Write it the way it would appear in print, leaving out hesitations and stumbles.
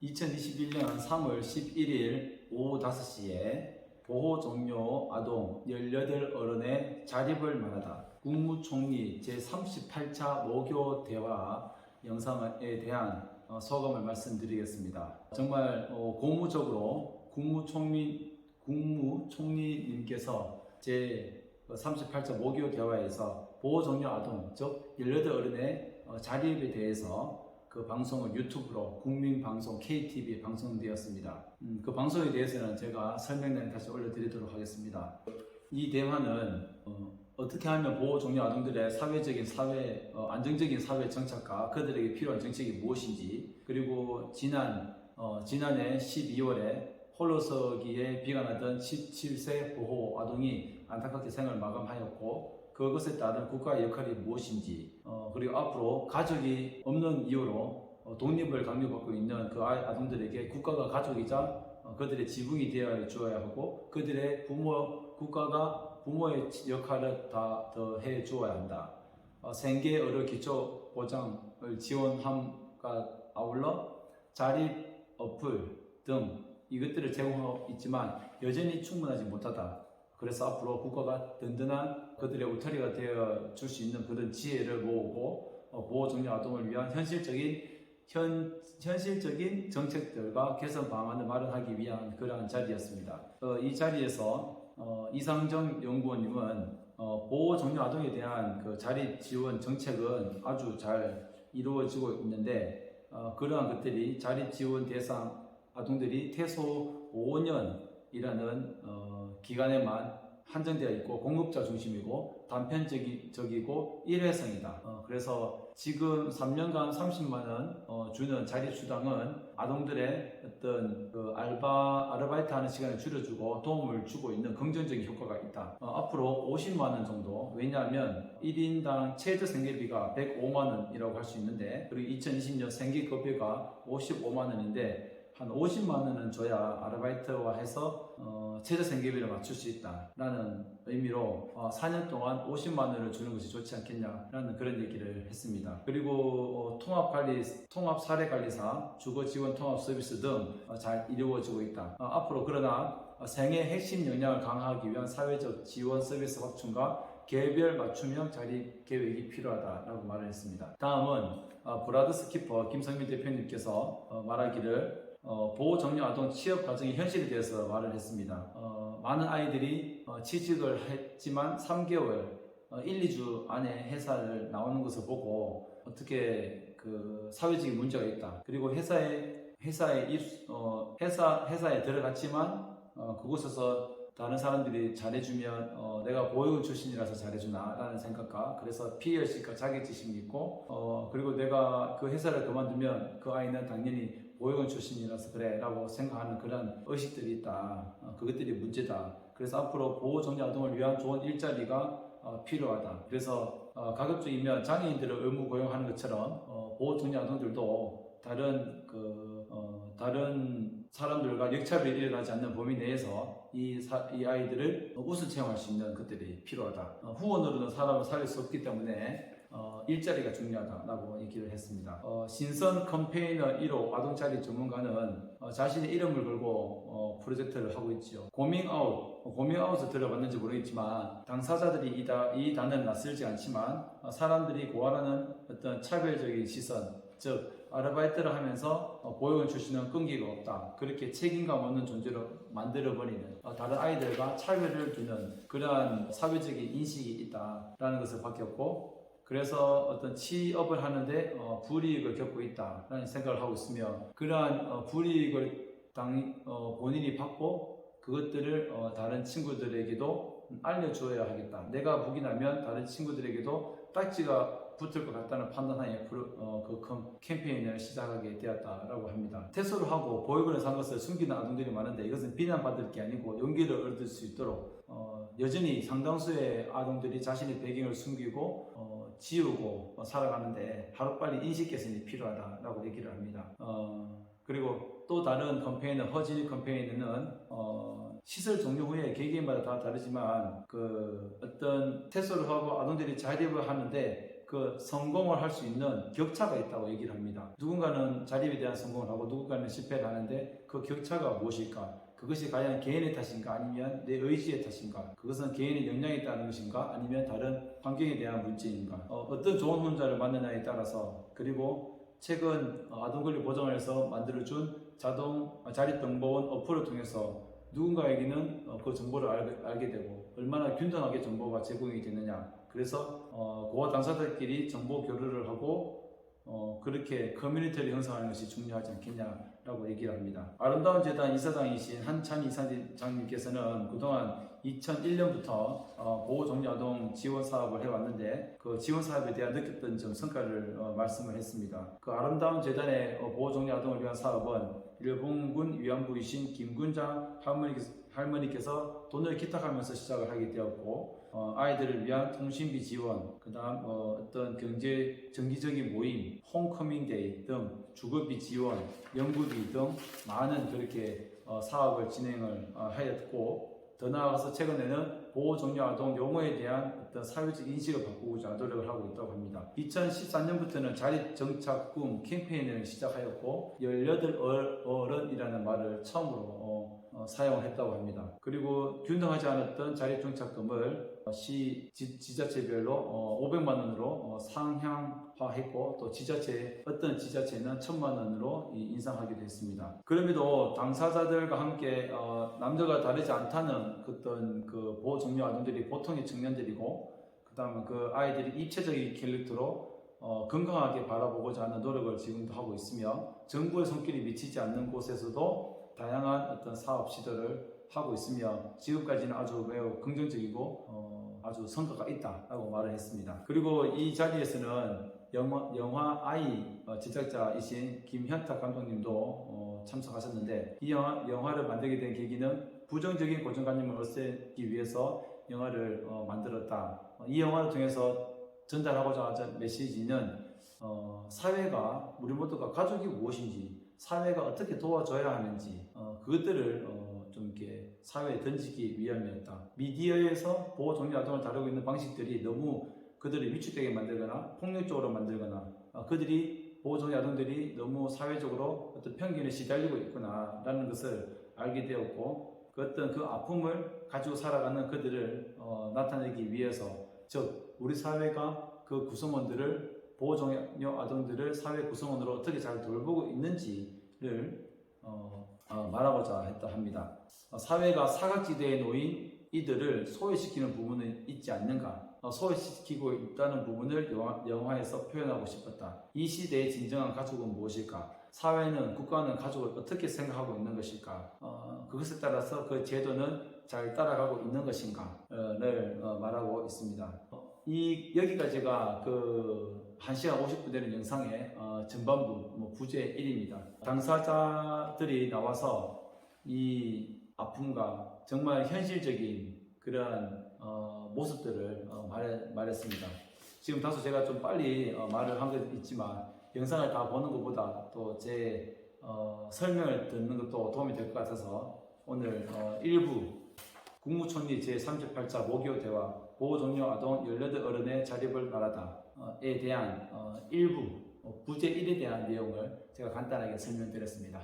2021년 3월 11일 오후 5시에 보호 종료 아동 18 어른의 자립을 말하다 국무총리 제38차 모교 대화 영상에 대한 소감을 말씀드리겠습니다. 정말 고무적으로 국무총리님께서 제38차 모교 대화에서 보호 종료 아동 즉 18 어른의 자립에 대해서 그 방송을 유튜브로 국민방송 KTV에 방송되었습니다. 그 방송에 대해서는 제가 설명을 다시 올려드리도록 하겠습니다. 이 대화는 어떻게 하면 보호 종료 아동들의 안정적인 사회 정착과 그들에게 필요한 정책이 무엇인지, 그리고 지난해 12월에 홀로서기에 비관하던 17세 보호 아동이 안타깝게 생을 마감하였고 그것에 따른 국가의 역할이 무엇인지, 그리고 앞으로 가족이 없는 이유로 독립을 강요받고 있는 그 아동들에게 국가가 가족이자 그들의 지붕이 되어 주어야 하고 그들의 국가가 부모의 역할을 다 더해 주어야 한다. 생계 의료 기초 보장을 지원함과 아울러 자립 어플 등 이것들을 제공하고 있지만 여전히 충분하지 못하다. 그래서 앞으로 국가가 든든한 그들의 울타리가 되어 줄 수 있는 그런 지혜를 모으고 보호 종료 아동을 위한 현실적인 정책들과 개선 방안을 마련하기 위한 그러한 자리였습니다. 이 자리에서 이상정 연구원님은 보호 종료 아동에 대한 그 자립 지원 정책은 아주 잘 이루어지고 있는데 그러한 것들이 자립 지원 대상 아동들이 태소 5년이라는 기간에만 한정되어 있고 공급자 중심이고 단편적이고 일회성이다. 그래서 지금 3년간 30만 원 주는 자립수당은 아동들의 어떤 그 아르바이트 하는 시간을 줄여주고 도움을 주고 있는 긍정적인 효과가 있다. 앞으로 50만 원 정도, 왜냐하면 1인당 최저 생계비가 105만 원이라고 할 수 있는데, 그리고 2020년 생계급여가 55만 원인데 한 50만 원은 줘야 아르바이트와 해서 최저 생계비를 맞출 수 있다라는 의미로 4년 동안 50만 원을 주는 것이 좋지 않겠냐라는 그런 얘기를 했습니다. 그리고 통합 사례관리사, 주거지원 통합 서비스 등 잘 이루어지고 있다. 앞으로 그러나 생애 핵심 역량을 강화하기 위한 사회적 지원 서비스 확충과 개별 맞춤형 자립 계획이 필요하다라고 말을 했습니다. 다음은 브라더스키퍼 김성민 대표님께서 말하기를 보호 종료 아동 취업 과정의 현실에 대해서 말을 했습니다. 많은 아이들이 취직을 했지만 3개월, 1, 2주 안에 회사를 나오는 것을 보고 어떻게 그 사회적인 문제가 있다. 그리고 회사에 들어갔지만 그곳에서 다른 사람들이 잘해주면 내가 보육원 출신이라서 잘해주나 라는 생각과, 그래서 피해의식과 자격지심이 있고 그리고 내가 그 회사를 그만두면 그 아이는 당연히 보육원 출신이라서 그래 라고 생각하는 그런 의식들이 있다. 그것들이 문제다. 그래서 앞으로 보호 종료 아동을 위한 좋은 일자리가 필요하다. 그래서 가급적이면 장애인들을 의무 고용하는 것처럼 보호 종료 아동들도 다른 사람들과 역차별이 일어나지 않는 범위 내에서 이 아이들을 우수 채용할 수 있는 것들이 필요하다. 후원으로는 사람을 살릴 수 없기 때문에 일자리가 중요하다라고 얘기를 했습니다. 신선 캠페이너 1호 아동자립 전문가는 자신의 이름을 걸고 프로젝트를 하고 있지요. 고밍아웃을 들어봤는지 모르겠지만 당사자들이 이 단어는 낯설지 않지만 사람들이 고안하는 어떤 차별적인 시선, 즉 아르바이트를 하면서 보육원 출신은 끈기가 없다, 그렇게 책임감 없는 존재로 만들어버리는 다른 아이들과 차별을 두는 그러한 사회적인 인식이 있다라는 것을 밝혔고, 그래서 어떤 취업을 하는데 불이익을 겪고 있다라는 생각을 하고 있으며, 그러한 불이익을 본인이 받고 그것들을 다른 친구들에게도 알려주어야 하겠다. 내가 북이 나면 다른 친구들에게도 딱지가 붙을 것 같다는 판단하에 그 캠페인을 시작하게 되었다라고 합니다. 퇴소를 하고 보육원에서 한 것을 숨기는 아동들이 많은데 이것은 비난받을 게 아니고 용기를 얻을 수 있도록 여전히 상당수의 아동들이 자신의 배경을 숨기고 지우고 살아가는데 하루빨리 인식 개선이 필요하다라고 얘기를 합니다. 그리고 또 다른 캠페인은 허진이 캠페인은 시설 종료 후에 개개인마다 다 다르지만 그 어떤 퇴소를 하고 아동들이 자립을 하는데 그 성공을 할 수 있는 격차가 있다고 얘기를 합니다. 누군가는 자립에 대한 성공을 하고 누군가는 실패를 하는데 그 격차가 무엇일까? 그것이 과연 개인의 탓인가 아니면 내 의지의 탓인가? 그것은 개인의 역량이 있다는 것인가 아니면 다른 환경에 대한 문제인가? 어떤 좋은 혼자를 만나냐에 따라서 그리고 최근 아동권리 보장원에서 만들어준 자립정보원 어플을 통해서 누군가에게는 그 정보를 알게 되고 얼마나 균등하게 정보가 제공이 되느냐. 그래서 고아 당사자들끼리 정보 교류를 하고 그렇게 커뮤니티를 형성하는 것이 중요하지 않겠냐라고 얘기를 합니다. 아름다운 재단 이사장이신 한찬 이사장님께서는 그동안 2001년부터 보호종류아동 지원 사업을 해왔는데 그 지원 사업에 대한 느꼈던 점 성과를 말씀을 했습니다. 그 아름다운 재단의 보호종류아동을 위한 사업은 일본군 위안부이신 김군장 할머니께서 돈을 기탁하면서 시작을 하게 되었고 아이들을 위한 통신비 지원, 그 다음 어떤 정기적인 모임, 홈커밍데이 등 주거비 지원, 연구비 등 많은 그렇게 사업을 진행을 하였고 더 나아가서 최근에는 보호종료 아동 용어에 대한 어떤 사회적 인식을 바꾸고자 노력을 하고 있다고 합니다. 2014년부터는 자립정착 꿈 캠페인을 시작하였고 18어른이라는 말을 처음으로 사용을 했다고 합니다. 그리고 균등하지 않았던 자립정착금을 지자체별로 500만 원으로 상향화했고 또 어떤 지자체는 1000만 원으로 인상하기도 했습니다. 그럼에도 당사자들과 함께 남들과 다르지 않다는 어떤 그 보호종료 아동들이 보통의 청년들이고 그 다음에 그 아이들이 입체적인 캐릭터로 건강하게 바라보고자 하는 노력을 지금도 하고 있으며 정부의 손길이 미치지 않는 곳에서도 다양한 어떤 사업 시도를 하고 있으며 지금까지는 아주 매우 긍정적이고 아주 성과가 있다라고 말을 했습니다. 그리고 이 자리에서는 영화 아이 제작자이신 김현탁 감독님도 참석하셨는데 이 영화를 만들게 된 계기는 부정적인 고정관념을 없애기 위해서 영화를 만들었다. 이 영화를 통해서 전달하고자 하는 메시지는 사회가 우리 모두가 가족이 무엇인지 사회가 어떻게 도와줘야 하는지 그것들을 좀 이렇게 사회에 던지기 위함이었다. 미디어에서 보호종료 아동을 다루고 있는 방식들이 너무 그들을 위축되게 만들거나 폭력적으로 만들거나 그들이 보호종료 아동들이 너무 사회적으로 어떤 편견에 시달리고 있구나라는 것을 알게 되었고 그 어떤 그 아픔을 가지고 살아가는 그들을 나타내기 위해서 즉 우리 사회가 그 구성원들을 보호종료 아동들을 사회 구성원으로 어떻게 잘 돌보고 있는지를 말하고자 했다 합니다. 사회가 사각지대에 놓인 이들을 소외시키는 부분은 있지 않는가? 소외시키고 있다는 부분을 영화에서 표현하고 싶었다. 이 시대의 진정한 가족은 무엇일까? 사회는 국가는 가족을 어떻게 생각하고 있는 것일까? 그것에 따라서 그 제도는 잘 따라가고 있는 것인가를 말하고 있습니다. 여기까지가 그 1시간 50분 되는 영상의 전반부 부제 1입니다. 당사자들이 나와서 이 아픔과 정말 현실적인 그러한 모습들을 말했습니다. 지금 다소 제가 좀 빨리 말을 한 것 있지만 영상을 다 보는 것보다 또 제 설명을 듣는 것도 도움이 될 것 같아서 오늘 일부 국무총리 제38차 모교 대화 보호종료 아동 18어른의 자립을 말하다에 대한 일부 부제 1에 대한 내용을 제가 간단하게 설명드렸습니다.